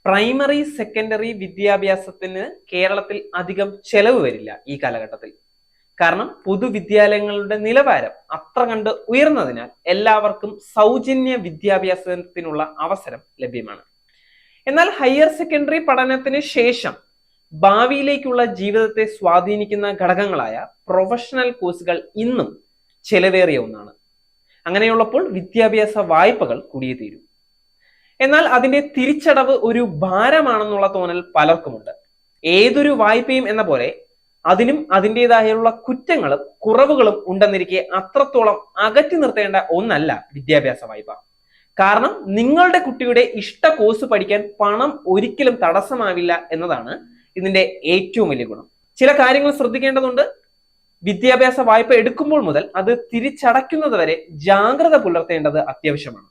Primary secondary വിദ്യാഭ്യാസത്തിന് കേരളത്തിൽ അധികം ചെലവ് വരില്ല ഈ കാലഘട്ടത്തിൽ. കാരണം പൊതുവിദ്യാലയങ്ങളുടെ നിലവാരം അത്ര കണ്ട് ഉയർന്നതിനാൽ എല്ലാവർക്കും സൗജന്യ വിദ്യാഭ്യാസത്തിനുള്ള അവസരം ലഭ്യമാണ്. എന്നാൽ ഹയർ സെക്കൻഡറി പഠനത്തിന് ശേഷം ഭാവിയിലേക്കുള്ള ജീവിതത്തെ സ്വാധീനിക്കുന്ന ഘടകങ്ങളായ പ്രൊഫഷണൽ കോഴ്സുകൾ ഇന്നും ചെലവേറിയ ഒന്നാണ്. അങ്ങനെയുള്ളപ്പോൾ വിദ്യാഭ്യാസ വായ്പകൾ കൂടിയേ തീരും. എന്നാൽ അതിന്റെ തിരിച്ചടവ് ഒരു ഭാരമാണെന്നുള്ള തോന്നൽ പലർക്കുമുണ്ട്. ഏതൊരു വായ്പയും എന്ന പോലെ അതിനും അതിൻ്റെതായുള്ള കുറ്റങ്ങളും കുറവുകളും ഉണ്ടെന്നിരിക്കെ അത്രത്തോളം അകറ്റി നിർത്തേണ്ട ഒന്നല്ല വിദ്യാഭ്യാസ വായ്പ. കാരണം നിങ്ങളുടെ കുട്ടിയുടെ ഇഷ്ട കോഴ്സ് പഠിക്കാൻ പണം ഒരിക്കലും തടസ്സമാവില്ല എന്നതാണ് ഇതിന്റെ ഏറ്റവും വലിയ ഗുണം. ചില കാര്യങ്ങൾ ശ്രദ്ധിക്കേണ്ടതുണ്ട്. വിദ്യാഭ്യാസ വായ്പ എടുക്കുമ്പോൾ മുതൽ അത് തിരിച്ചടയ്ക്കുന്നത് വരെ ജാഗ്രത പുലർത്തേണ്ടത് അത്യാവശ്യമാണ്.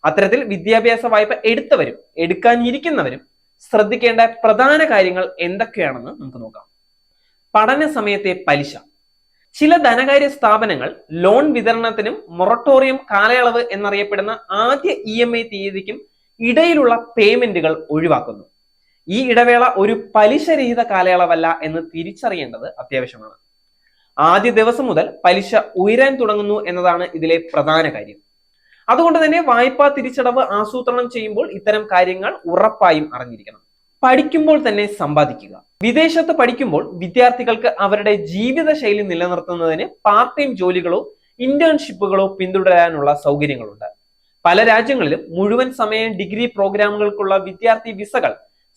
അത്തരത്തിൽ വിദ്യാഭ്യാസ വായ്പ എടുത്തവരും എടുക്കാനിരിക്കുന്നവരും ശ്രദ്ധിക്കേണ്ട പ്രധാന കാര്യങ്ങൾ എന്തൊക്കെയാണെന്ന് നമുക്ക് നോക്കാം. പഠന സമയത്തെ പലിശ. ചില ധനകാര്യ സ്ഥാപനങ്ങൾ ലോൺ വിതരണത്തിനും മൊറട്ടോറിയം കാലയളവ് എന്നറിയപ്പെടുന്ന ആദ്യ EMI തീയതിക്കും ഇടയിലുള്ള പേയ്മെന്റുകൾ ഒഴിവാക്കുന്നു. ഈ ഇടവേള ഒരു പലിശരഹിത കാലയളവല്ല എന്ന് തിരിച്ചറിയേണ്ടത് അത്യാവശ്യമാണ്. ആദ്യ ദിവസം മുതൽ പലിശ ഉയരാൻ തുടങ്ങുന്നു എന്നതാണ് ഇതിലെ പ്രധാന കാര്യം. അതുകൊണ്ട് തന്നെ വായ്പാ തിരിച്ചടവ് ആസൂത്രണം ചെയ്യുമ്പോൾ ഇത്തരം കാര്യങ്ങൾ ഉറപ്പായും അറിഞ്ഞിരിക്കണം. പഠിക്കുമ്പോൾ തന്നെ സമ്പാദിക്കുക. വിദേശത്ത് പഠിക്കുമ്പോൾ വിദ്യാർത്ഥികൾക്ക് അവരുടെ ജീവിതശൈലി നിലനിർത്തുന്നതിന് പാർട്ട് ടൈം ജോലികളോ ഇന്റേൺഷിപ്പുകളോ പിന്തുടരാനുള്ള സൗകര്യങ്ങളുണ്ട്. പല രാജ്യങ്ങളിലും മുഴുവൻ സമയ ഡിഗ്രി പ്രോഗ്രാമുകൾക്കുള്ള വിദ്യാർത്ഥി വിസകൾ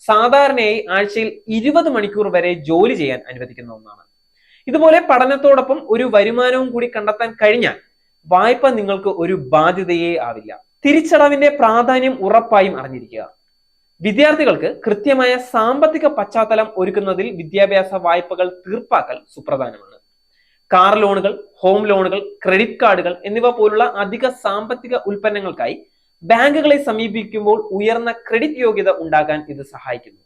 സാധാരണയായി ആഴ്ചയിൽ 20 മണിക്കൂർ വരെ ജോലി ചെയ്യാൻ അനുവദിക്കുന്ന ഒന്നാണ്. ഇതുപോലെ പഠനത്തോടൊപ്പം ഒരു വരുമാനവും കൂടി കണ്ടെത്താൻ കഴിഞ്ഞാൽ വായ്പ നിങ്ങൾക്ക് ഒരു ബാധ്യതയേ ആവില്ല. തിരിച്ചടവിന്റെ പ്രാധാന്യം ഉറപ്പായും അറിഞ്ഞിരിക്കുക. വിദ്യാർത്ഥികൾക്ക് കൃത്യമായ സാമ്പത്തിക പശ്ചാത്തലം ഒരുക്കുന്നതിൽ വിദ്യാഭ്യാസ വായ്പകൾ തീർപ്പാക്കൽ സുപ്രധാനമാണ്. കാർ ലോണുകൾ, ഹോം ലോണുകൾ, ക്രെഡിറ്റ് കാർഡുകൾ എന്നിവ പോലുള്ള അധിക സാമ്പത്തിക ഉൽപ്പന്നങ്ങൾക്കായി ബാങ്കുകളെ സമീപിക്കുമ്പോൾ ഉയർന്ന ക്രെഡിറ്റ് യോഗ്യത ഉണ്ടാകാൻ ഇത് സഹായിക്കുന്നു.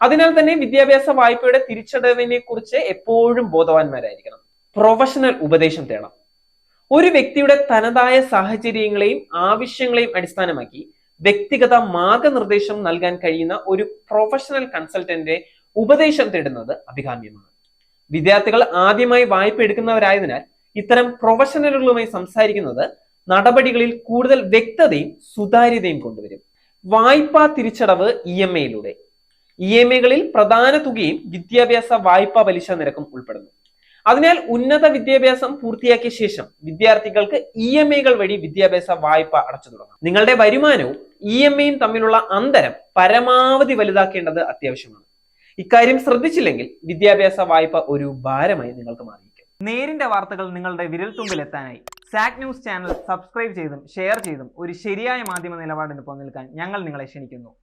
അതിനാൽ തന്നെ വിദ്യാഭ്യാസ വായ്പയുടെ തിരിച്ചടവിനെ കുറിച്ച് എപ്പോഴും ബോധവാന്മാരായിരിക്കണം. പ്രൊഫഷണൽ ഉപദേശം തേടണം. ഒരു വ്യക്തിയുടെ തനതായ സാഹചര്യങ്ങളെയും ആവശ്യങ്ങളെയും അടിസ്ഥാനമാക്കി വ്യക്തിഗത മാർഗനിർദ്ദേശം നൽകാൻ കഴിയുന്ന ഒരു പ്രൊഫഷണൽ കൺസൾട്ടന്റിന്റെ ഉപദേശം തേടുന്നത് അഭികാമ്യമാണ്. വിദ്യാർത്ഥികൾ ആദ്യമായി വായ്പ എടുക്കുന്നവരായതിനാൽ ഇത്തരം പ്രൊഫഷണലുകളുമായി സംസാരിക്കുന്നത് നടപടികളിൽ കൂടുതൽ വ്യക്തതയും സുതാര്യതയും കൊണ്ടുവരും. വായ്പാ തിരിച്ചടവ് EMIയിലൂടെ. EMIകളിൽ പ്രധാന തുകയും വിദ്യാഭ്യാസ വായ്പാ പലിശ നിരക്കും ഉൾപ്പെടുന്നു. അതിനാൽ ഉന്നത വിദ്യാഭ്യാസം പൂർത്തിയാക്കിയ ശേഷം വിദ്യാർത്ഥികൾക്ക് EMIകൾ വഴി വിദ്യാഭ്യാസ വായ്പ അടച്ചു തുടങ്ങാം. നിങ്ങളുടെ വരുമാനവും EMIയും തമ്മിലുള്ള അന്തരം പരമാവധി വലുതാക്കേണ്ടത് അത്യാവശ്യമാണ്. ഇക്കാര്യം ശ്രദ്ധിച്ചില്ലെങ്കിൽ വിദ്യാഭ്യാസ വായ്പ ഒരു ഭാരമായി നിങ്ങൾക്ക് മാറിയിരിക്കും. നേരിന്റെ വാർത്തകൾ നിങ്ങളുടെ വിരൽത്തുമ്പിൽ എത്താനായി സാക് ന്യൂസ് ചാനൽ സബ്സ്ക്രൈബ് ചെയ്തും ഷെയർ ചെയ്തും ഒരു ശരിയായ മാധ്യമ നിലപാടിന് നിൽക്കാൻ ഞങ്ങൾ നിങ്ങളെ ക്ഷണിക്കുന്നു.